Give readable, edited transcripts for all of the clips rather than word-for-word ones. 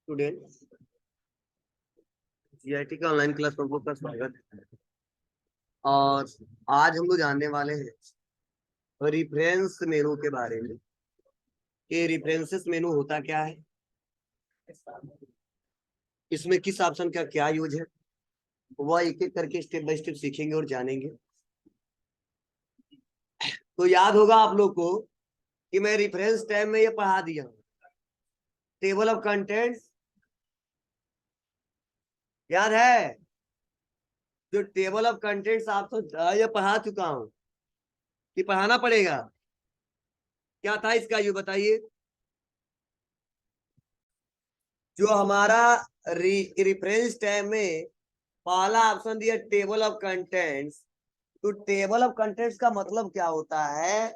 Student, GIT का online class में आपका स्वागत है। और आज हम लोग जानने वाले हैं रेफरेंस मेनू के बारे में। ये रेफरेंसेस मेनू होता क्या है, इसमें किस ऑप्शन का क्या यूज है, वह एक एक करके स्टेप बाय स्टेप सीखेंगे और जानेंगे। तो याद होगा आप लोग को कि मैं रेफरेंस टैब में ये पढ़ा दिया हूँ, टेबल ऑफ कंटेंट्स। याद है जो टेबल ऑफ कंटेंट्स आप तो ये पढ़ा चुका हूँ कि पढ़ाना पड़ेगा। क्या था इसका यू बताइए। जो हमारा रेफरेंस टैब में पहला ऑप्शन दिया टेबल ऑफ कंटेंट्स। तो टेबल ऑफ कंटेंट्स का मतलब क्या होता है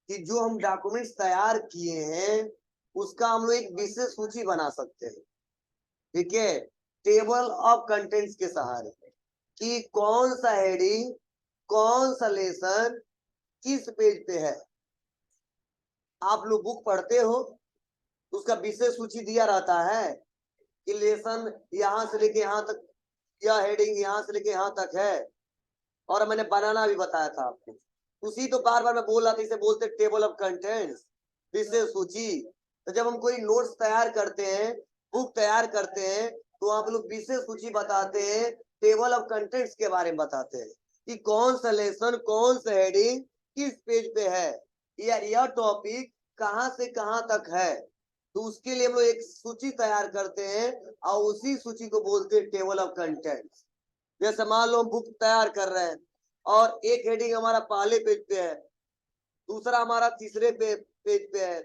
कि जो हम डॉक्यूमेंट्स तैयार किए हैं उसका हम लोग एक विशेष सूची बना सकते हैं। ठीक है, टेबल ऑफ कंटेंट्स के सहारे कि कौन सा हेडिंग, कौन सा लेसन किस पेज पे है। आप लोग बुक पढ़ते हो, उसका विशेष सूची दिया रहता है कि लेसन यहाँ से लेके यहाँ तक, यह हेडिंग यहाँ से लेके यहाँ तक है। और मैंने बनाना भी बताया था आपको, उसी तो बार बार मैं बोल रहा था, इसे बोलते टेबल ऑफ कंटेंट्स, विशेष सूची। तो जब हम कोई नोट्स तैयार करते हैं, बुक तैयार करते हैं, तो आप लोग विशेष सूची बताते हैं, टेबल ऑफ कंटेंट्स के बारे में बताते हैं कि कौन सा लेसन, कौन सा हेडिंग किस पेज पे है, या यह टॉपिक कहाँ से कहाँ तक है। तो उसके लिए हम लोग एक सूची तैयार करते हैं और उसी सूची को बोलते हैं टेबल ऑफ कंटेंट्स। जैसे मान लो हम बुक तैयार कर रहे हैं और एक हेडिंग हमारा पहले पेज पे है, दूसरा हमारा तीसरे पेज पे है,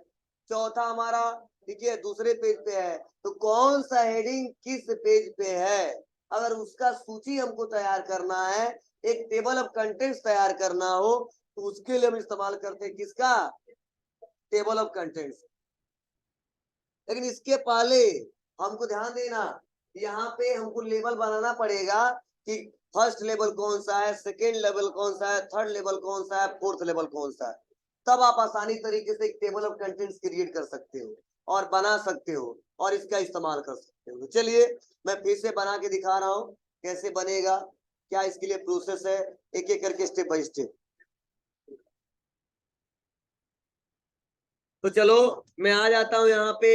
चौथा हमारा ठीक है दूसरे पेज पे है। तो कौन सा हेडिंग किस पेज पे है, अगर उसका सूची हमको तैयार करना है, एक टेबल ऑफ कंटेंट्स तैयार करना हो, तो उसके लिए हम इस्तेमाल करते हैं किसका, टेबल ऑफ कंटेंट्स। लेकिन इसके पहले हमको ध्यान देना, यहाँ पे हमको लेवल बनाना पड़ेगा कि फर्स्ट लेवल कौन सा है, सेकेंड लेवल कौन सा है, थर्ड लेवल कौन सा है, फोर्थ लेवल कौन सा है। तब आप आसानी तरीके से एक टेबल ऑफ कंटेंट्स क्रिएट कर सकते हो और बना सकते हो और इसका इस्तेमाल कर सकते हो। तो चलिए मैं फिर से बना के दिखा रहा हूँ कैसे बनेगा, क्या इसके लिए प्रोसेस है, एक एक करके स्टेप बाय स्टेप। तो चलो मैं आ जाता हूँ यहाँ पे,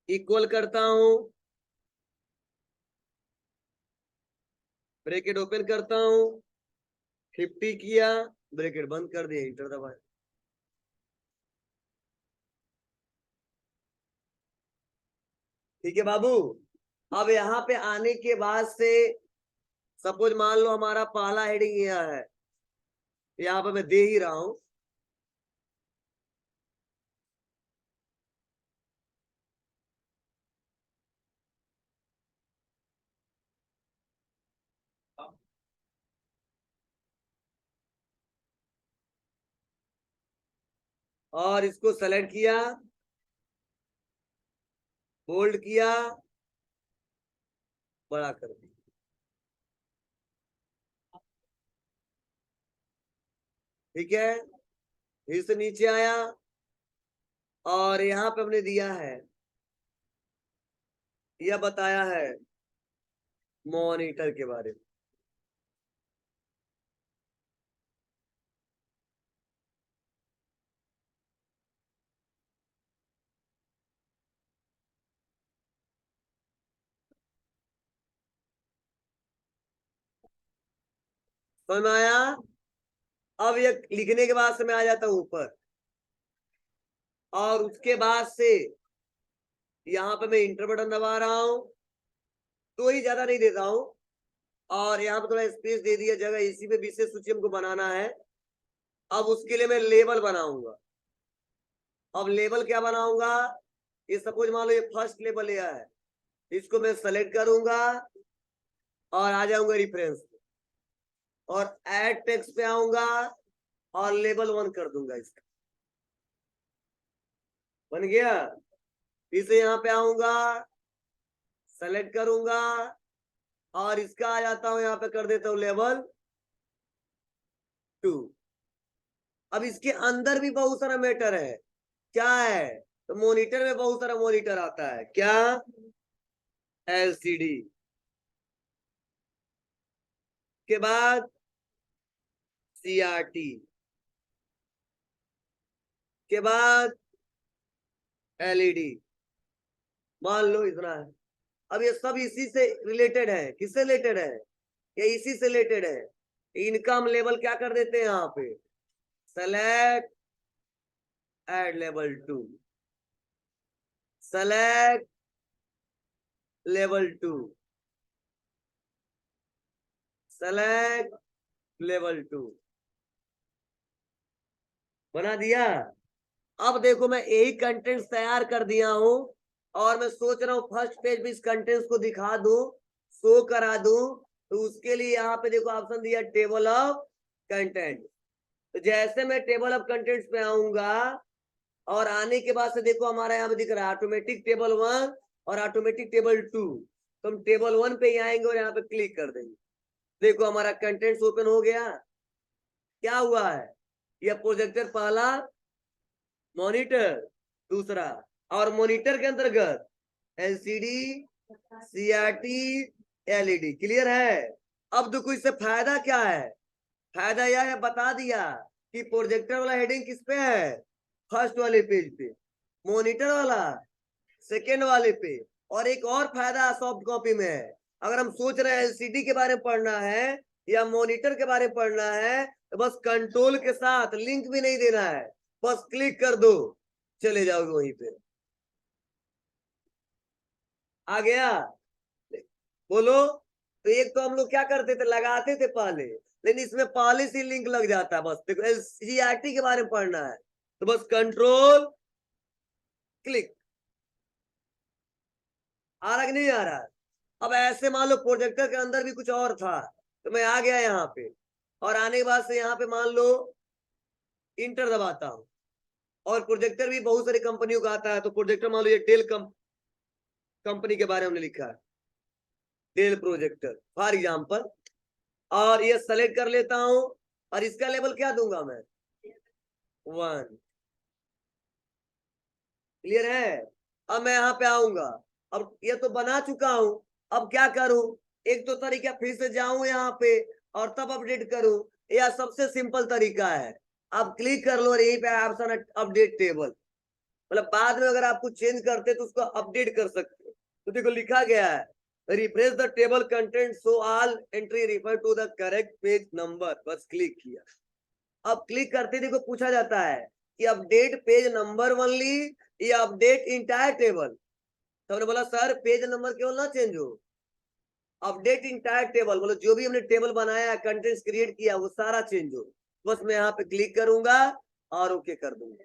इक्वल करता हूँ, ब्रैकेट ओपन करता हूँ, 50 किया, ब्रैकेट बंद कर दिया, इंटर दबाया। ठीक है बाबू। अब यहाँ पे आने के बाद से सपोज मान लो हमारा पहला हेडिंग यह है, यहाँ पे मैं दे ही रहा हूं। और इसको सेलेक्ट किया, बोल्ड किया, बड़ा कर दिया। ठीक है, फिर से नीचे आया और यहाँ पे हमने दिया है, यह बताया है मॉनिटर के बारे में। समझ में आया। अब ये लिखने के बाद से मैं आ जाता हूं ऊपर, और उसके बाद से यहाँ पे मैं इंटर बटन दबा रहा हूं, तो ही ज्यादा नहीं देता हूं, और यहाँ पे थोड़ा स्पेस दे दिया जगह, इसी पे विशेष सूची हमको बनाना है। अब उसके लिए मैं लेबल बनाऊंगा। अब लेबल क्या बनाऊंगा, ये सपोज मान लो ये फर्स्ट लेबल यह है, इसको मैं सेलेक्ट करूंगा और आ जाऊंगा रेफरेंस और ऐड टेक्स्ट पे आऊंगा और लेबल 1 कर दूंगा, इसका बन गया। इसे यहाँ पे आऊंगा, सेलेक्ट करूंगा और इसका आ जाता हूं, यहाँ पे कर देता हूं लेवल 2। अब इसके अंदर भी बहुत सारा मैटर है, क्या है, तो मॉनिटर में बहुत सारा मॉनिटर आता है, क्या? एलसीडी के बाद सीआरटी के बाद एलईडी, मान लो इतना है। अब ये सब इसी से रिलेटेड है, किससे रिलेटेड है? ये इसी से रिलेटेड है। इनका हम लेवल क्या कर देते हैं यहाँ पे, select add level 2, select level 2, select level 2, बना दिया। अब देखो मैं यही कंटेंट्स तैयार कर दिया हूं और मैं सोच रहा हूं फर्स्ट पेज पे इस कंटेंट्स को दिखा दूं, शो करा दूं। तो उसके लिए यहाँ पे देखो ऑप्शन दिया टेबल ऑफ कंटेंट। तो जैसे मैं टेबल ऑफ कंटेंट्स पे आऊंगा और आने के बाद से देखो हमारा यहाँ पे दिख रहा है ऑटोमेटिक टेबल 1 और ऑटोमेटिक टेबल 2। तो हम टेबल 1 पे ही आएंगे और यहाँ पे क्लिक कर देंगे। देखो हमारा कंटेंट्स ओपन हो गया। क्या हुआ है, यह प्रोजेक्टर पहला, मॉनिटर दूसरा, और मॉनिटर के अंतर्गत एलसीडी, सीआरटी, एलईडी। क्लियर है? अब देखो इससे फायदा क्या है, फायदा यह है बता दिया कि प्रोजेक्टर वाला हेडिंग किस पे है, फर्स्ट वाले पेज पे, मॉनिटर वाला सेकेंड वाले पे। और एक और फायदा सॉफ्ट कॉपी में है, अगर हम सोच रहे हैं एलसीडी के बारे में पढ़ना है या मॉनिटर के बारे में पढ़ना है तो बस कंट्रोल के साथ, लिंक भी नहीं देना है, बस क्लिक कर दो, चले जाओगे वहीं पे। आ गया? बोलो। तो एक तो हम लोग क्या करते थे, लगाते थे पहले, लेकिन इसमें पहले से लिंक लग जाता है। बस देखो एलसीआरटी के बारे में पढ़ना है तो बस कंट्रोल क्लिक। आ रहा कि नहीं आ रहा? अब ऐसे मान लो प्रोजेक्टर के अंदर भी कुछ और था तो मैं आ गया यहाँ पे, और आने के बाद से यहाँ पे मान लो इंटर दबाता हूँ। और प्रोजेक्टर भी बहुत सारी कंपनियों का आता है, तो प्रोजेक्टर मान लो ये डेल कंपनी के बारे में लिखा है, डेल प्रोजेक्टर फॉर एग्जाम्पल। और ये सेलेक्ट कर लेता हूं और इसका लेवल क्या दूंगा मैं, 1। क्लियर है? अब मैं यहाँ पे आऊंगा, अब ये तो बना चुका हूं, अब क्या करूं, एक तो तरीका फिर से जाऊं यहाँ पे और तब अपडेट करूं, या सबसे सिंपल तरीका है आप क्लिक कर लो और यहीं पे ऑप्शन है अपडेट टेबल। मतलब बाद में अगर आप कुछ चेंज करते तो उसको अपडेट कर सकते हो। तो देखो लिखा गया है refresh the table content so all entry refer to the correct page number, बस क्लिक किया। अब क्लिक करते देखो पूछा जाता है कि अपडेट पेज नंबर ओनली या अपडेट इंटायर टेबल। तो हमने बोला सर पेज नंबर केवल ना चेंज हो, अपडेट इंटायर टेबल, मतलब जो भी हमने टेबल बनाया, कंटेंट्स क्रिएट किया वो सारा चेंज हो। बस मैं यहाँ पे क्लिक करूंगा और ओके कर दूंगा।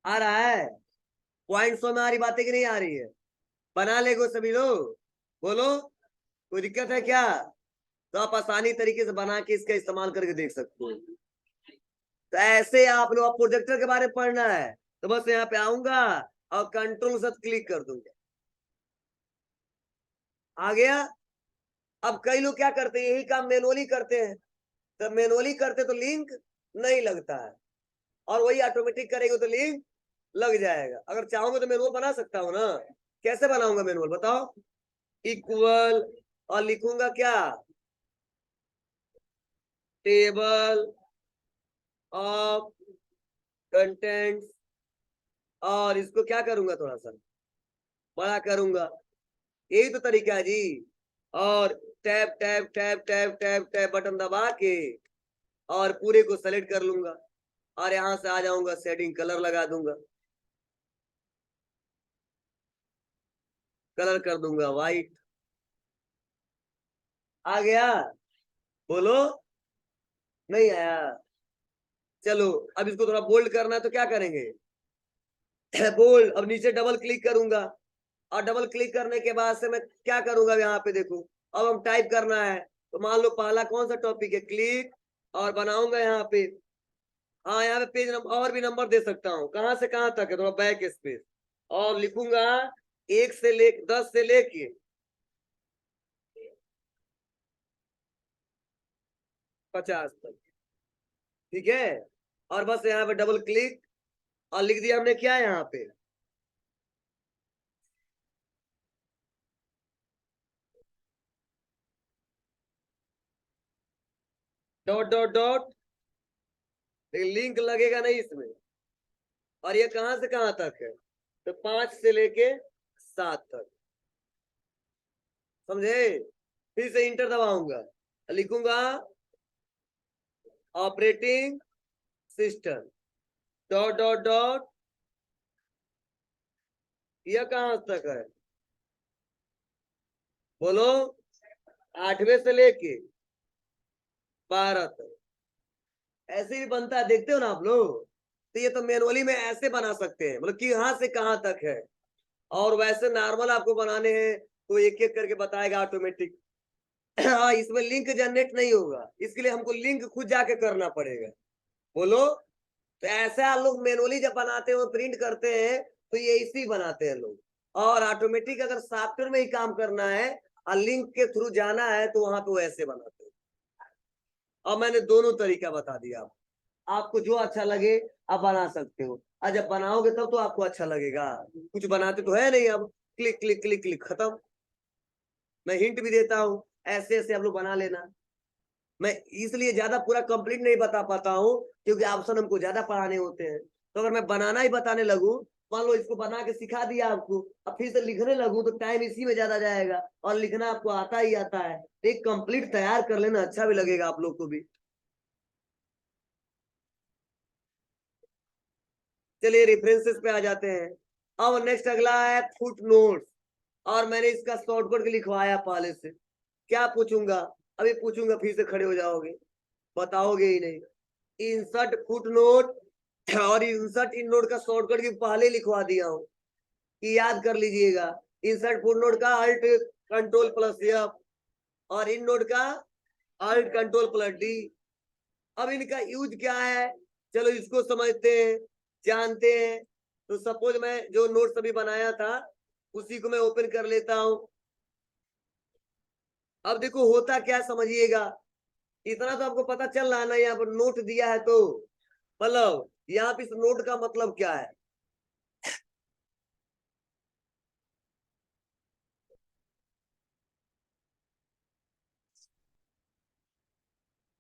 आ रहा है? पॉइंट सौ में आ रही बातें कि नहीं आ रही है? बना लेगो सभी लोग, बोलो। कोई दिक्कत है क्या? तो आप आसानी तरीके से बना के इसका इस्तेमाल करके देख सकते हो। तो ऐसे आप लोग प्रोजेक्टर के बारे में पढ़ना है तो बस यहाँ पे आऊंगा और कंट्रोल से क्लिक कर दूंगा। आ गया? अब कई लोग क्या करते हैं, यही काम मैनुअली करते हैं। तो मैनुअली करते तो लिंक नहीं लगता है, और वही ऑटोमेटिक करेंगे तो लिंक लग जाएगा। अगर चाहूंगा तो मैनुअल बना सकता हूँ ना। कैसे बनाऊंगा मैनुअल बताओ? इक्वल और लिखूंगा क्या, टेबल ऑफ कंटेंट्स, और इसको क्या करूंगा, थोड़ा सा बड़ा करूंगा। यही तो तरीका है जी। और tab tab tab tab tab tab button दबा के और पूरे को सेलेक्ट कर लूंगा और यहां से आ जाऊंगा, सेटिंग कलर लगा दूंगा, कलर कर दूंगा व्हाइट। आ गया? बोलो। नहीं आया? चलो अब इसको थोड़ा बोल्ड करना है तो क्या करेंगे, बोल्ड। अब नीचे डबल क्लिक करूंगा और डबल क्लिक करने के बाद से मैं क्या करूंगा, यहाँ पे देखो अब हम टाइप करना है। तो मान लो पहला कौन सा टॉपिक है, क्लिक, और बनाऊंगा यहाँ पे। हाँ यहाँ पे पेज नंबर और भी नंबर दे सकता हूँ, कहाँ से कहाँ तक है, थोड़ा बैक स्पेस, और लिखूंगा 1 से ले 10 से लेके 50 तक। ठीक है, और बस यहाँ पे डबल क्लिक और लिख दिया हमने क्या यहाँ पे, डॉट डॉट डॉट, लिंक लगेगा नहीं इसमें। और ये कहां से कहां तक है, तो 5 से लेके 7 तक, समझे। फिर से इंटर दबाऊंगा, लिखूंगा operating system dot dot dot, यह कहां तक है, बोलो, 8वें से लेके 12 तक। ऐसे भी बनता है, देखते हो ना आप लोग। तो ये तो मैनुअली में ऐसे बना सकते हैं, मतलब कि यहाँ से कहाँ तक है। और वैसे नॉर्मल आपको बनाने हैं तो एक एक करके बताएगा ऑटोमेटिक। हाँ, इसमें लिंक जनरेट नहीं होगा, इसके लिए हमको लिंक खुद जाके करना पड़ेगा, बोलो। तो ऐसा आप लोग मैनुअली जब बनाते हो प्रिंट करते हैं तो ये इसी बनाते हैं लोग। और ऑटोमेटिक अगर सॉफ्टवेयर में ही काम करना है और लिंक के थ्रू जाना है तो वहां पे ऐसे बनाते हैं। और मैंने दोनों तरीका बता दिया आपको जो अच्छा लगे आप बना सकते हो। और जब बनाओगे तब तो आपको अच्छा लगेगा, कुछ बनाते तो है नहीं, अब क्लिक क्लिक क्लिक क्लिक खत्म। मैं हिंट भी देता हूँ, ऐसे ऐसे आप लोग बना लेना। मैं इसलिए ज्यादा पूरा कंप्लीट नहीं बता पाता हूँ क्योंकि ऑप्शन हमको ज्यादा पढ़ाने होते हैं। तो अगर मैं बनाना ही बताने लगूं, मान लो इसको बना के सिखा दिया आपको, अब फिर से लिखने लगूं तो टाइम इसी में ज्यादा जाएगा, और लिखना आपको आता ही आता है। तो एक कंप्लीट तैयार कर लेना, अच्छा भी लगेगा आप लोग को भी। चलिए रेफरेंसेस पे आ जाते हैं। अब नेक्स्ट अगला है फुट नोट्स, और मैंने इसका शॉर्टकट लिखवाया पहले से। क्या पूछूंगा, अभी पूछूंगा फिर से खड़े हो जाओगे, बताओगे ही नहीं। इंसर्ट फुट नोट और इंसर्ट इन नोट का शॉर्टकट भी पहले लिखवा दिया हूँ कि याद कर लीजिएगा। इंसर्ट फुट नोट का अल्ट कंट्रोल प्लस एफ, और इन नोट का अल्ट कंट्रोल प्लस डी। अब इनका यूज क्या है, चलो इसको समझते हैं, जानते हैं। तो सपोज मैं जो नोट्स अभी बनाया था उसी को मैं ओपन कर लेता हूं। अब देखो होता क्या समझिएगा, इतना तो आपको पता चल रहा है ना, यहाँ पर नोट दिया है तो मतलब यहाँ पे इस नोट का मतलब क्या है।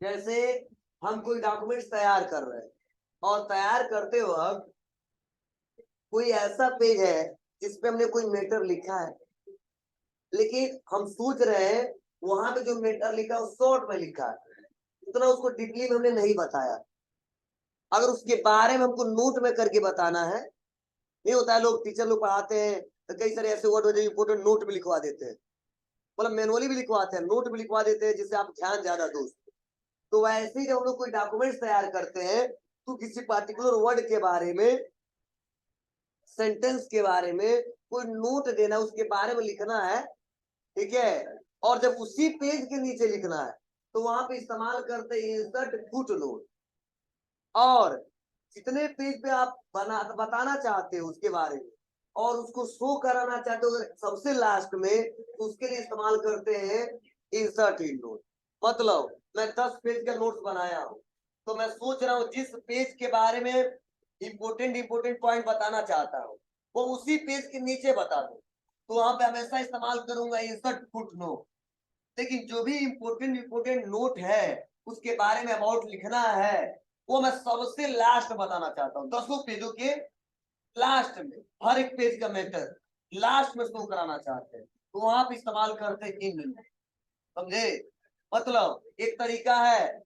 जैसे हम कोई डॉक्यूमेंट्स तैयार कर रहे हैं, और तैयार करते वक्त कोई ऐसा पेज है जिसपे हमने कोई मैटर लिखा है, लेकिन हम सोच रहे हैं वहां पे जो मैटर लिखा है शॉर्ट में लिखा है, उतना उसको डीपली में हमने नहीं बताया। अगर उसके बारे में हमको नोट में करके बताना है, नहीं होता है लोग टीचर लोग पढ़ाते हैं तो कई सारे ऐसे वर्ड हो जो इम्पोर्टेंट नोट में लिखवा देते हैं, मतलब मैनुअली भी लिखवाते हैं, नोट भी लिखवा देते हैं जिससे आप ध्यान ज्यादा दो। तो वैसे ही जब हम लोग कोई डॉक्यूमेंट्स तैयार करते हैं तो किसी पर्टिकुलर वर्ड के बारे में, सेंटेंस के बारे में कोई नोट देना, उसके बारे में लिखना है, ठीक है। और जब उसी पेज के नीचे लिखना है तो वहां पे इस्तेमाल करते हैं इंसर्ट फुट नोट। और जितने पेज पे आप बताना चाहते हो उसके बारे में और उसको शो कराना चाहते हो अगर सबसे लास्ट में, तो उसके लिए इस्तेमाल करते हैं इंसर्ट इन नोट। मतलब मैं 10 पेज का नोट्स बनाया हूँ, तो मैं सोच रहा हूँ जिस पेज के बारे में इंपोर्टेंट पॉइंट बताना चाहता हूँ वो उसी पेज के नीचे बता दो, तो वहां पे हमेशा इस्तेमाल करूंगा इंसर्ट फुट नोट। लेकिन जो भी इम्पोर्टेंट नोट है उसके बारे में अबाउट लिखना है, वो मैं सबसे लास्ट बताना चाहता हूँ, 10 पेजों के लास्ट में। हर एक पेज का मैटर लास्ट में शो कराना चाहते हैं तो वहां पे इस्तेमाल करते हैं इन, समझे। मतलब एक तरीका है,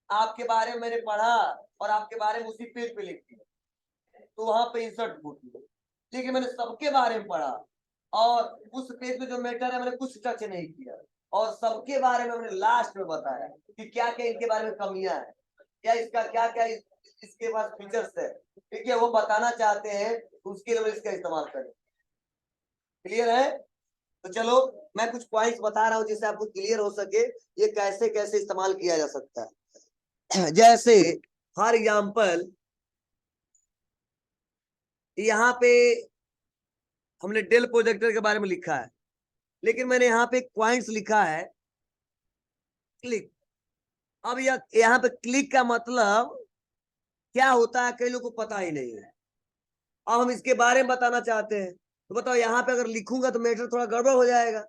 आपके बारे में मैंने पढ़ा और आपके बारे में उसी पेज पे लिख दिया तो वहां पे इंसर्ट फुट नोट। लेकिन मैंने सबके बारे में पढ़ा और उस पेज पे जो मैटर है मैंने कुछ टच नहीं किया, और सबके बारे में मैंने लास्ट में बताया कि क्या क्या इनके बारे में कमियां है, क्या इसका क्या क्या इसके पास फीचर्स है, ठीक है, वो बताना चाहते हैं तो उसके लिए इसका इस्तेमाल करें। क्लियर है। तो चलो मैं कुछ पॉइंट्स बता रहा हूँ जिससे आपको क्लियर हो सके ये कैसे कैसे इस्तेमाल किया जा सकता है। जैसे फॉर एग्जाम्पल यहाँ पे हमने डेल प्रोजेक्टर के बारे में लिखा है, लेकिन मैंने यहाँ पे एक पॉइंट्स लिखा है, क्लिक, अब यहाँ पे क्लिक का मतलब क्या होता है कई लोगों को पता ही नहीं है। अब हम इसके बारे में बताना चाहते हैं, तो बताओ यहाँ पे अगर लिखूंगा तो मैटर थोड़ा गड़बड़ हो जाएगा।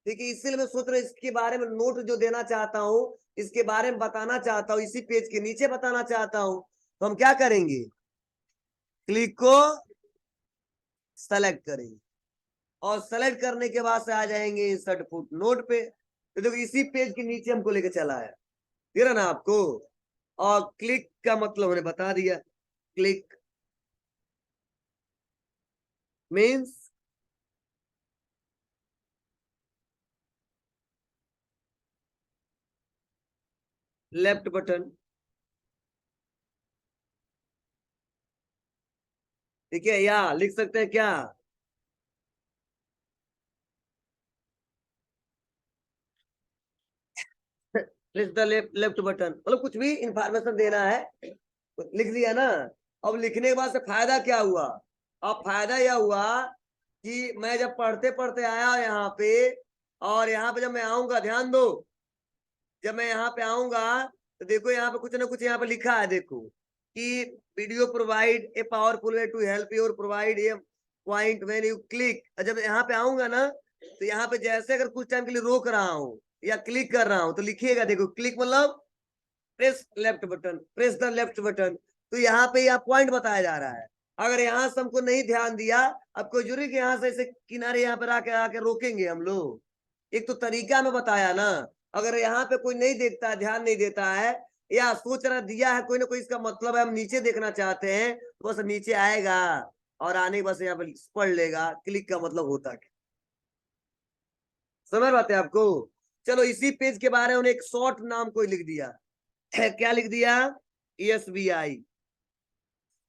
ठीक है, इसीलिए मैं सोच रहा हूँ इसके बारे में नोट जो देना चाहता हूँ, इसके बारे में बताना चाहता हूँ, इसी पेज के नीचे बताना चाहता हूँ। तो हम क्या करेंगे, क्लिक को सेलेक्ट करेंगे और सेलेक्ट करने के बाद से आ जाएंगे इंसर्ट फुट नोट पे। तो देखो इसी पेज के नीचे हमको लेके चला है, दिख रहा ना आपको। और क्लिक का मतलब मैंने बता दिया, क्लिक मीन्स लेफ्ट बटन। ठीक है, या लिख सकते हैं क्या, प्रेस द लेफ्ट बटन, मतलब कुछ भी इंफॉर्मेशन देना है तो लिख दिया ना। अब लिखने के बाद से फायदा क्या हुआ, अब फायदा यह हुआ कि मैं जब पढ़ते पढ़ते आया यहाँ पे, और यहाँ पे जब मैं आऊंगा, ध्यान दो, जब मैं यहाँ पे आऊंगा तो देखो यहाँ पे कुछ ना कुछ यहाँ पे लिखा है, देखो कि video provide a powerful way to help your provide a point when you click. जब यहाँ पे आऊंगा ना, तो यहाँ पे जैसे अगर कुछ टाइम के लिए रोक रहा हूँ या क्लिक कर रहा हूँ तो लिखिएगा, देखो क्लिक मतलब press left button, press the left button. तो यहाँ पे यह पॉइंट बताया जा रहा है। अगर यहाँ से हमको नहीं ध्यान दिया, अब कोई जरूरी कि यहाँ से ऐसे किनारे यहाँ पर आके आके रोकेंगे हम लोग, एक तो तरीका में बताया ना। अगर यहाँ पे कोई नहीं देखता है, ध्यान नहीं देता है, या सोच रहा दिया है कोई ना कोई, इसका मतलब है हम नीचे देखना चाहते हैं, तो बस नीचे आएगा और आने बस यहाँ पे पढ़ लेगा क्लिक का मतलब होता है। समझ बात है आपको। चलो इसी पेज के बारे में एक शॉर्ट नाम कोई लिख दिया क्या लिख दिया, एसबीआई।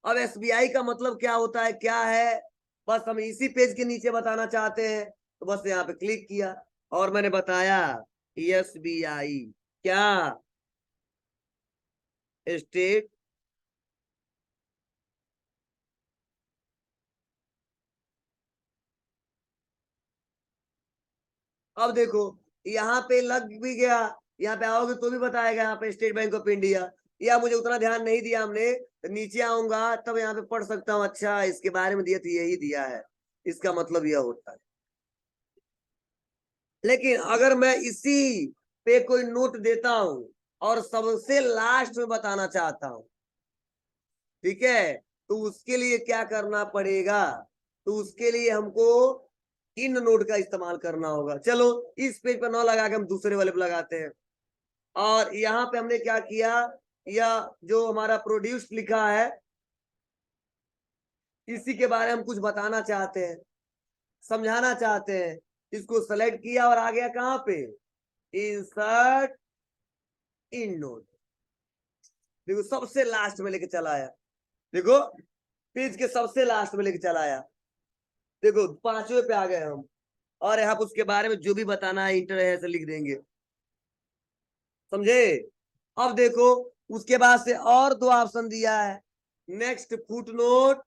अब एसबीआई का मतलब क्या होता है, क्या है, बस हम इसी पेज के नीचे बताना चाहते हैं, तो बस यहाँ पे क्लिक किया और मैंने बताया एसबीआई क्या, स्टेट। अब देखो यहाँ पे लग भी गया, यहाँ पे आओगे तो भी बताएगा यहाँ पे स्टेट बैंक ऑफ इंडिया, या मुझे उतना ध्यान नहीं दिया हमने, तो नीचे आऊंगा तब यहाँ पे पढ़ सकता हूँ, अच्छा इसके बारे में दिया तो यही दिया है, इसका मतलब यह होता है। लेकिन अगर मैं इसी पे कोई नोट देता हूं और सबसे लास्ट में बताना चाहता हूं, ठीक है, तो उसके लिए क्या करना पड़ेगा, तो उसके लिए हमको इन नोट का इस्तेमाल करना होगा। चलो इस पेज पर ना लगा के हम दूसरे वाले पे लगाते हैं। और यहाँ पे हमने क्या किया, या जो हमारा प्रोड्यूस लिखा है, इसी के बारे में हम कुछ बताना चाहते हैं, समझाना चाहते हैं, इसको सेलेक्ट किया और आ गया कहाँ पे, इंसर्ट इन नोट। देखो सबसे लास्ट में लेके चला आया, देखो पेज के सबसे लास्ट में लेके चला आया, देखो पांचवे पे आ गए हम। और यहाँ पे उसके बारे में जो भी बताना है इंटर है से लिख देंगे, समझे। अब देखो उसके बाद से और दो ऑप्शन दिया है, next footnote,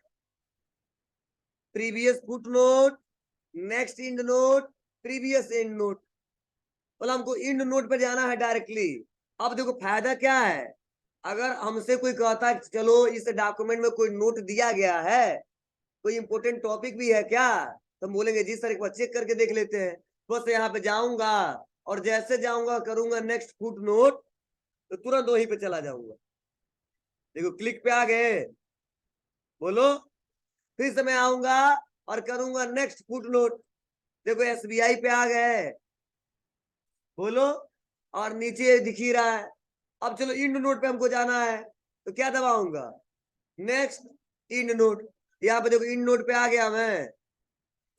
previous footnote, next endnote, previous endnote. मतलब हमको इंड नोट पे जाना है डायरेक्टली। अब देखो फायदा क्या है, अगर हमसे कोई कहता है चलो इस डॉक्यूमेंट में कोई नोट दिया गया है, कोई इंपोर्टेंट टॉपिक भी है क्या, तो हम बोलेंगे जी सर एक बार चेक करके देख लेते हैं। बस यहाँ पे जाऊंगा और जैसे जाऊंगा करूंगा नेक्स्ट फुट नोट, तो तुरंत वहीं पे चला जाऊंगा। देखो क्लिक पे आ गए, बोलो, फिर से मैं आऊंगा और करूंगा नेक्स्ट फुट नोट, देखो एसबीआई पे आ गए, बोलो, और नीचे दिख ही रहा है। अब चलो इंड नोट पे हमको जाना है, तो क्या दबाऊंगा, नेक्स्ट इंड नोट। यहाँ पे देखो इंड नोट पे आ गया मैं,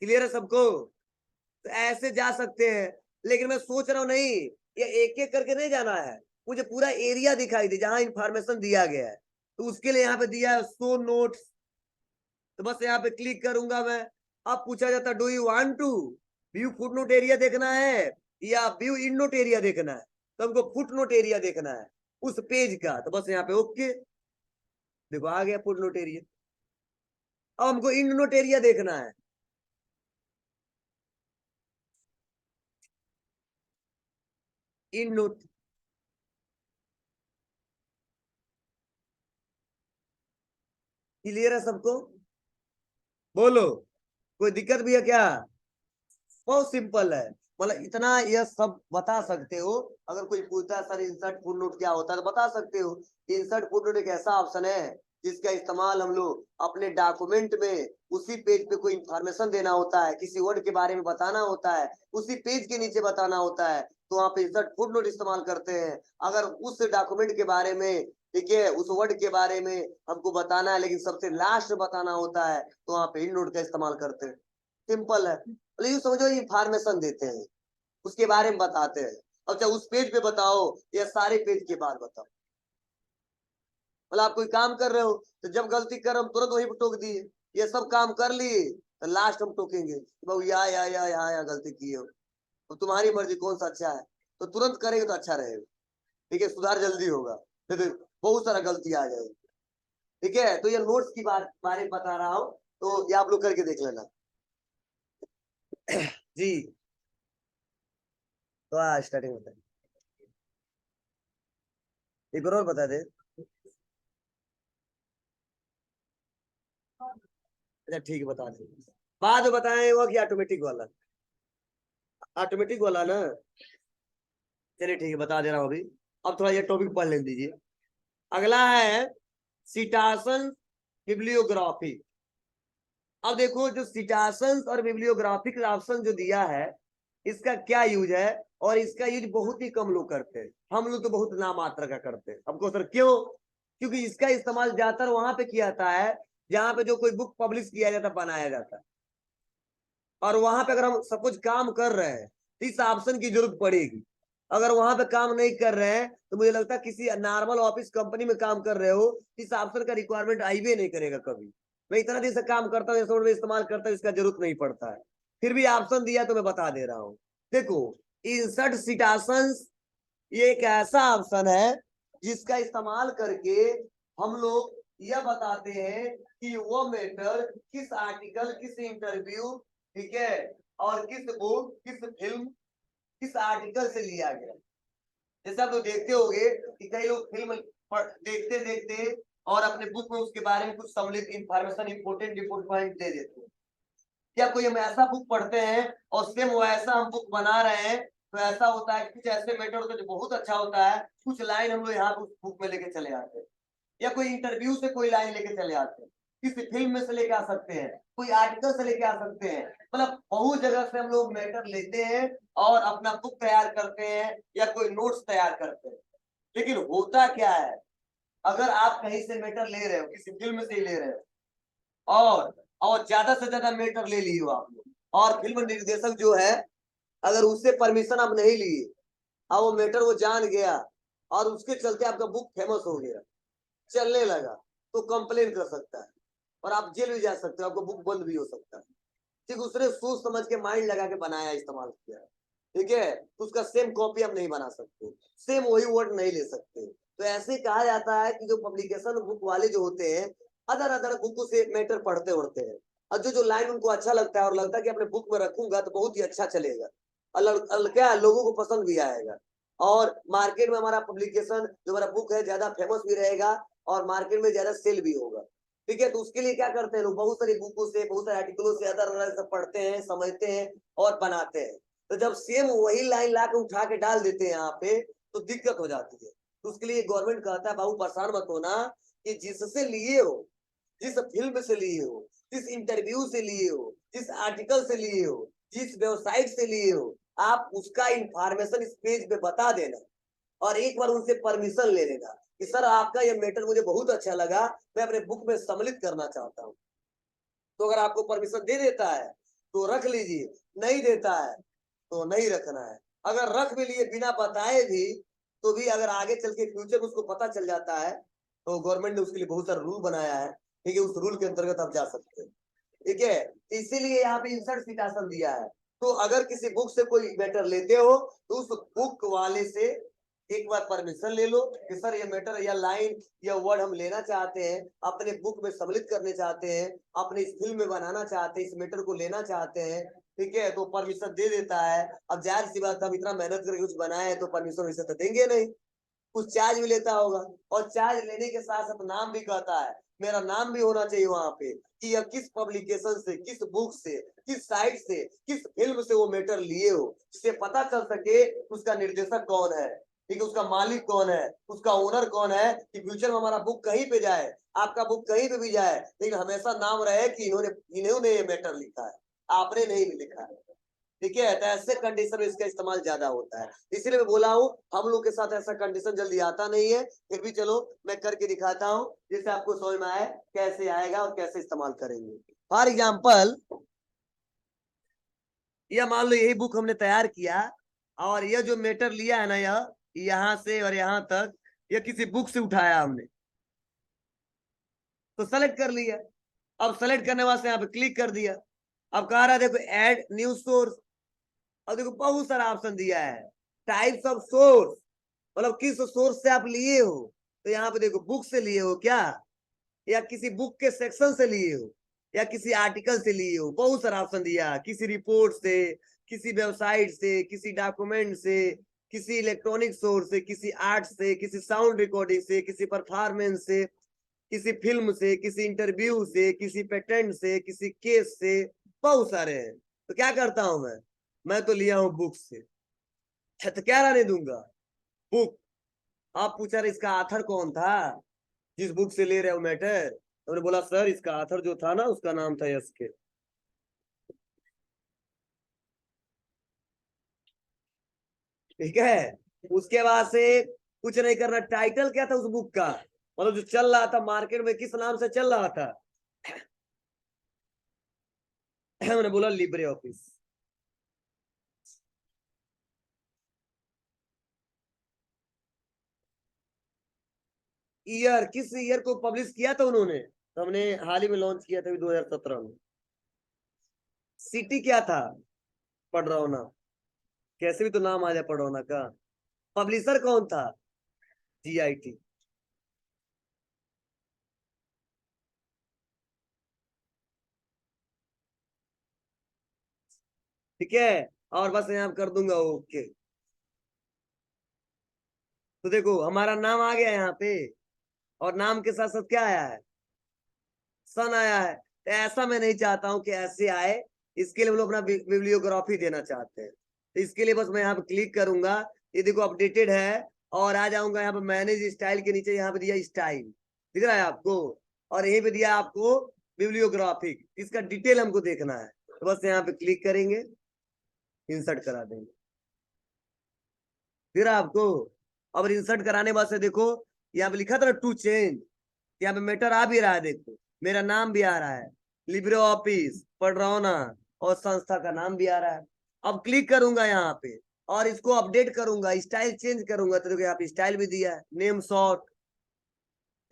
क्लियर है सबको। तो ऐसे जा सकते हैं, लेकिन मैं सोच रहा हूँ नहीं, ये एक एक करके नहीं जाना है, मुझे पूरा एरिया दिखाई दे जहां इंफॉर्मेशन दिया गया है, तो उसके लिए यहाँ पे दिया है शो नोट्स। तो बस यहाँ पे क्लिक करूंगा मैं। अब पूछा जाता do you want to view footnote area देखना है या व्यू इन नोट एरिया देखना है, तो हमको फुट नोट एरिया देखना है उस पेज का, तो बस यहाँ पे ओके, देखो आ गया फुट नोट एरिया। अब हमको इन नोट एरिया देखना है, इन नोट, क्लियर है सबको? बोलो, कोई दिक्कत भी है क्या? बहुत सिंपल है, मतलब इतना यह सब बता सकते हो। अगर कोई पूछता है सर इंसर्ट फुटनोट क्या होता है, तो बता सकते हो। इंसर्ट फुटनोट एक ऐसा ऑप्शन है जिसका इस्तेमाल हम लोग अपने डॉक्यूमेंट में उसी पेज पे कोई इंफॉर्मेशन देना होता है, किसी वर्ड के बारे में बताना होता है, उसी पेज के नीचे बताना होता है, तो वहां पे इंसर्ट फुटनोट इस्तेमाल करते हैं। अगर उस डॉक्यूमेंट के बारे में, ठीक है, उस वर्ड के बारे में हमको बताना है लेकिन सबसे लास्ट में बताना होता है, तो वहां पे इंड नोट का इस्तेमाल करते हैं। सिंपल है, मतलब यूं समझो इंफॉर्मेशन देते हैं, उसके बारे में बताते हैं। अच्छा उस पेज पे बताओ या सारे पेज के बाद बताओ। मतलब आप कोई काम कर रहे हो, तो जब गलती कर हम तुरंत वहीं पर टोक दिए, ये सब काम कर लिए, तो लास्ट हम टोकेंगे बहु या गलती किए हो, तो तुम्हारी मर्जी कौन सा अच्छा है, तो तुरंत करेंगे तो अच्छा रहेगा। ठीक है, सुधार जल्दी होगा, नहीं तो बहुत सारा गलती आ जाएगी। ठीक है, तो ये नोट्स की बारे में बता रहा हूँ, तो ये आप लोग करके देख लेना। जी, तो स्टार्टिंग होता है, एक और बता दे। अच्छा ठीक है, बता दे। बाद में बताएं वो कि ऑटोमेटिक वाला, ऑटोमेटिक वाला ना। चलिए ठीक है, बता दे रहा हूँ अभी। अब थोड़ा ये टॉपिक पढ़ लेने दीजिए। अगला है सिटासन बिब्लियोग्राफी। अब देखो, जो सिटासन और बिब्लियोग्राफिक ऑप्शन जो दिया है, इसका क्या यूज है, और इसका यूज बहुत ही कम लोग करते हैं, हम लोग तो बहुत नामात्र का करते हैं। हमको सर क्यों? क्योंकि इसका इस्तेमाल ज्यादातर वहां पे किया जाता है जहां पे जो कोई बुक पब्लिश किया जाता है, बनाया जाता है, और वहां पे अगर हम सब कुछ काम कर रहे हैं तो इस ऑप्शन की जरूरत पड़ेगी। अगर वहां पे काम नहीं कर रहे हैं तो मुझे लगता है किसी नॉर्मल ऑफिस कंपनी में काम कर रहे हो, इस ऑप्शन का रिक्वायरमेंट आईबे नहीं करेगा कभी। मैं इतना दिन से काम करता हूँ, में इस्तेमाल करता हूँ, इसका जरूरत नहीं पड़ता है। फिर भी ऑप्शन दिया तो मैं बता दे रहा हूँ। देखो, इंसर्ट सिटाशन ये एक ऐसा ऑप्शन है जिसका इस्तेमाल करके हम लोग यह बताते हैं कि वो मैटर किस आर्टिकल, किस इंटरव्यू, ठीक है, और किस बुक, किस फिल्म, किस आर्टिकल से लिया गया। जैसे आप लोग देखते होंगे कि कई लोग फिल्म देखते देखते और अपने बुक में उसके बारे में कुछ सम्मिलित इंफॉर्मेशन, इंपोर्टेंट पॉइंट दे देते हैं। कि आपको ये हम ऐसा बुक पढ़ते हैं और सेम वैसा हम बुक बना रहे हैं, तो ऐसा होता है, कुछ ऐसे मैटर होते हैं जो बहुत अच्छा होता है, कुछ लाइन हम लोग यहाँ उस बुक में लेके चले आते हैं, या कोई इंटरव्यू से कोई लाइन लेके चले आते हैं, किसी फिल्म में से लेके आ सकते हैं, कोई आर्टिकल से लेके आ सकते हैं। मतलब बहुत जगह से हम लोग मैटर लेते हैं और अपना बुक तैयार करते हैं या कोई नोट्स तैयार करते हैं। लेकिन होता क्या है, अगर आप कहीं से मैटर ले रहे हो, किसी फिल्म से ही ले रहे हो, और ज्यादा से ज्यादा मैटर ले लिए हो आप लोग, और फिल्म निर्देशक जो है अगर उससे परमिशन आप नहीं लिए, और वो मैटर वो जान गया और उसके चलते आपका बुक फेमस हो गया, चलने लगा, तो कंप्लेन कर सकता है और आप जेल भी जा सकते हो, आपका बुक बंद भी हो सकता है। ठीक, उसने सोच समझ के माइंड लगा के बनाया, इस्तेमाल किया, ठीक है, तो उसका सेम कॉपी आप नहीं बना सकते, सेम वही वर्ड नहीं ले सकते। तो ऐसे कहा जाता है कि जो पब्लिकेशन बुक वाले जो होते हैं, अदर अदर बुक से मैटर पढ़ते उड़ते हैं, और जो जो लाइन उनको अच्छा लगता है और लगता है कि अपने बुक में रखूंगा तो बहुत ही अच्छा चलेगा, क्या लोगों को पसंद भी आएगा, और मार्केट में हमारा पब्लिकेशन जो हमारा बुक है ज्यादा फेमस भी रहेगा और मार्केट में ज्यादा सेल भी होगा। ठीक है, तो उसके लिए क्या करते हैं लोग, बहुत सारी बुकों से, बहुत सारे आर्टिकलों से अदर अदर से पढ़ते हैं, समझते हैं और बनाते हैं। तो जब सेम वही लाइन ला के उठा के डाल देते हैं यहाँ पे, तो दिक्कत हो जाती है। तो उसके लिए गवर्नमेंट कहता है बाबू परेशान मत होना, कि जिससे लिए हो, जिस फिल्म से लिए हो, जिस इंटरव्यू से लिए हो, जिस आर्टिकल से लिए हो, जिस वेबसाइट से लिए हो, आप उसका इंफॉर्मेशन इस पेज पे बता देना, और एक बार उनसे परमिशन ले लेना कि सर आपका ये मैटर मुझे बहुत अच्छा लगा, मैं अपने बुक में सम्मिलित करना चाहता हूँ। तो अगर आपको परमिशन दे देता है तो रख लीजिए, नहीं देता है तो नहीं रखना है। अगर रख भी लिए बिना बताए भी, तो भी अगर आगे चल के फ्यूचर में उसको पता चल जाता है, तो गवर्नमेंट ने उसके लिए बहुत सारा रूल बनाया है, ठीक है, उस रूल के अंतर्गत आप जा सकते हैं। ठीक है, इसीलिए यहाँ पे इंसर्ट सिटासन दिया है। तो अगर किसी बुक से कोई मैटर लेते हो तो उस बुक वाले से एक बार परमिशन ले लो कि सर ये मैटर या लाइन या वर्ड हम लेना चाहते हैं, अपने बुक में सम्मिलित करने चाहते हैं, अपने इस फिल्म में बनाना चाहते हैं, इस मैटर को लेना चाहते हैं। ठीक है, तो परमिशन दे देता है। अब जाहिर सी बात, हम इतना मेहनत करके कुछ बनाए तो परमिशन वैसे तो देंगे नहीं, कुछ चार्ज भी लेता होगा, और चार्ज लेने के साथ साथ नाम भी कहता है मेरा नाम भी होना चाहिए वहां पे कि यह किस पब्लिकेशन से, किस बुक से, किस साइट से, किस फिल्म से वो मैटर लिए हो, जिससे पता चल सके उसका निर्देशक कौन है, ठीक है, उसका मालिक कौन है, उसका ओनर कौन है, कि फ्यूचर में हमारा बुक कहीं पे जाए, आपका बुक कहीं पे भी जाए, लेकिन हमेशा नाम रहे कि इन्होंने ये मैटर लिखा है, आपने नहीं लिखा है। ठीक है, तो ऐसे कंडीशन में इसका इस्तेमाल ज्यादा होता है, इसलिए मैं बोला हूँ हम लोग के साथ ऐसा कंडीशन जल्दी आता नहीं है, फिर भी चलो मैं करके दिखाता हूँ जिससे आपको समझ में आए कैसे आएगा और कैसे इस्तेमाल करेंगे। फॉर एग्जाम्पल, यह मान लो यही बुक हमने तैयार किया और यह जो मैटर लिया है ना, यह यहाँ से और यहाँ तक यह किसी बुक से उठाया हमने, तो सेलेक्ट कर लिया। अब सेलेक्ट करने वास्ते यहाँ पे क्लिक कर दिया। अब कह रहा है देखो ऐड न्यूज सोर्स, और देखो बहुत सारा ऑप्शन दिया है, टाइप्स ऑफ सोर्स, मतलब किस सोर्स से आप लिए हो, तो यहाँ पे देखो बुक से लिए हो क्या, या किसी बुक के सेक्शन से लिए हो, या किसी आर्टिकल से लिए हो, बहुत सारा ऑप्शन दिया, किसी रिपोर्ट से, किसी वेबसाइट से, किसी डॉक्यूमेंट से, किसी इलेक्ट्रॉनिक सोर्स से, किसी आर्ट से, किसी साउंड रिकॉर्डिंग से, किसी परफॉर्मेंस से, किसी फिल्म से, किसी इंटरव्यू से, किसी पेटेंट से, किसी केस से, बहुत सारे हैं। तो क्या करता हूं मैं तो लिया हूं बुक से, तो क्या रहने दूंगा, बुक। आप पूछा रहे इसका आथर कौन था, जिस बुक से ले रहे हो मैटर, तो मैंने बोला सर इसका आथर जो था ना उसका नाम था यस के। ठीक है, उसके बाद से कुछ नहीं करना, टाइटल क्या था उस बुक का, मतलब जो चल रहा था मार्केट में किस नाम से चल रहा था, मैंने बोला लिब्रे ऑफिस। ईयर, किस ईयर को पब्लिश किया था उन्होंने, तो हमने हाल ही में लॉन्च किया था 2017 में। सिटी क्या था, पडरौना, कैसे भी तो नाम आ जाए पडरौना का। पब्लिशर कौन था, जीआईटी। ठीक है, और बस यहाँ कर दूंगा ओके। तो देखो हमारा नाम आ गया यहाँ पे, और नाम के साथ साथ क्या आया है, सन आया है। तो ऐसा मैं नहीं चाहता हूं कि ऐसे आए, इसके लिए हम लोग अपना बिब्लियोग्राफी देना चाहते हैं, तो इसके लिए बस मैं यहाँ पे क्लिक करूंगा, ये देखो अपडेटेड है, और आ जाऊंगा यहाँ पे मैनेज स्टाइल के नीचे, यहाँ पे दिया स्टाइल, दिख रहा है आपको, और यहीं पे दिया आपको बिब्लियोग्राफिक, इसका डिटेल हमको देखना है, तो बस यहाँ पे क्लिक करेंगे, इंसर्ट करा देंगे, फिर आपको। अब इंसर्ट कराने बाद से देखो यहाँ पे लिखा था ना टू चेंज, यहाँ पे मैटर आ भी रहा है, देखो मेरा नाम भी आ रहा है, लिब्रे ऑफिस पडरौना, और संस्था का नाम भी आ रहा है। अब क्लिक करूंगा यहाँ पे और इसको अपडेट करूंगा, स्टाइल चेंज करूंगा, तो देखो यहाँ पे स्टाइल भी दिया है, नेम शॉर्ट,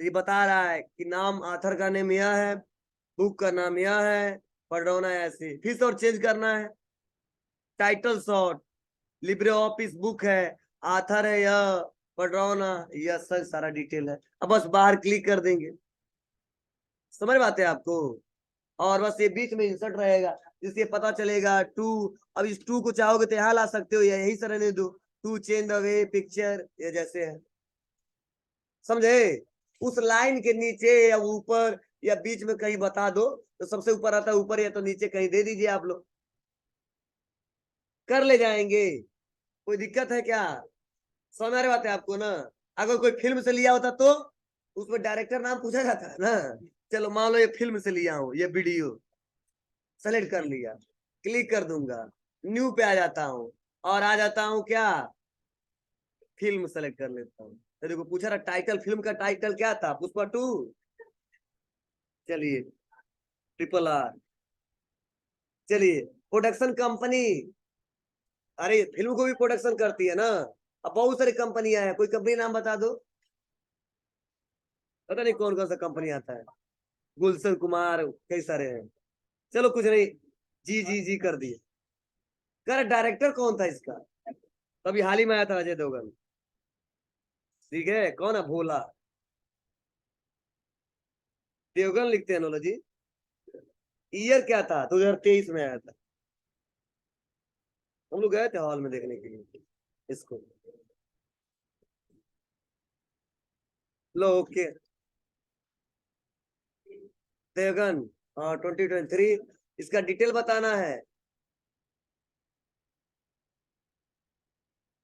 ये बता रहा है कि नाम आथर का नेम यह है, बुक का नाम यह है, पडरौना ऐसे, फिर से और चेंज करना है, title short, Libre office book है, आथर है यह, पडरौना, यह सब सारा डिटेल है। अब बस बाहर क्लिक कर देंगे, समझ बात है आपको, और बस ये बीच में इंसर्ट रहेगा, जिससे पता चलेगा टू। अब इस टू को चाहोगे तो यहाँ ला सकते हो, या यही से रहने दो, to change the way picture, ये जैसे है, समझे। उस लाइन के नीचे या ऊपर या बीच में कहीं बता दो, तो सबसे ऊपर आता है ऊपर, या तो नीचे कहीं दे दीजिए, आप लोग कर ले जाएंगे, कोई दिक्कत है क्या, समझ आ रही बात है आपको ना। अगर कोई फिल्म से लिया होता तो उसमें डायरेक्टर नाम पूछा जाता है ना। चलो मान लो ये फिल्म से लिया हूँ, ये वीडियो सेलेक्ट कर लिया, क्लिक कर दूंगा, न्यू पे आ जाता हूँ, और आ जाता हूँ क्या, फिल्म सेलेक्ट कर लेता हूँ, तो देखो पूछा रहा टाइटल, फिल्म का टाइटल क्या था, पुष्पा 2। चलिए, RRR। चलिए, प्रोडक्शन कंपनी, अरे फिल्म को भी प्रोडक्शन करती है ना, अब बहुत सारी कंपनियां हैं, कोई कंपनी नाम बता दो, पता नहीं कौन कौन सा कंपनी आता है, गुलशन कुमार, कई सारे हैं, चलो कुछ नहीं, जी जी जी कर दिए। कर डायरेक्टर कौन था इसका, तभी हाल ही में आया था अजय देवगन, ठीक है, कौन है भोला, देवगन लिखते हैं नोला जी। ईयर क्या था, 2023 में आया था, हम लोग गए थे हॉल में देखने के लिए इसको। लो ओके, देवगन 2023, इसका डिटेल बताना है।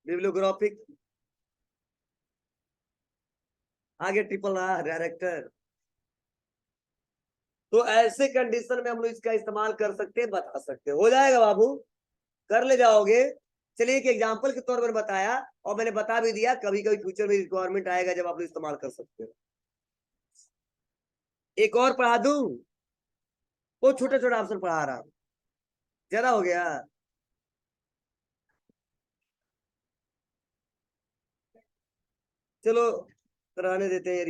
बिब्लियोग्राफिक, आगे RRR डायरेक्टर। तो ऐसे कंडीशन में हम लोग इसका इस्तेमाल कर सकते हैं, बता सकते हैं। हो जाएगा बाबू, कर ले जाओगे। चलिए एक एग्जांपल के तौर पर बताया और मैंने बता भी दिया, कभी कभी फ्यूचर में रिक्वायरमेंट आएगा जब आप लोग इस्तेमाल कर सकते हो। एक और पढ़ा दूं, वो छोटा छोटा ऑप्शन पढ़ा रहा हूं, ज्यादा हो गया। चलो कराने देते हैं।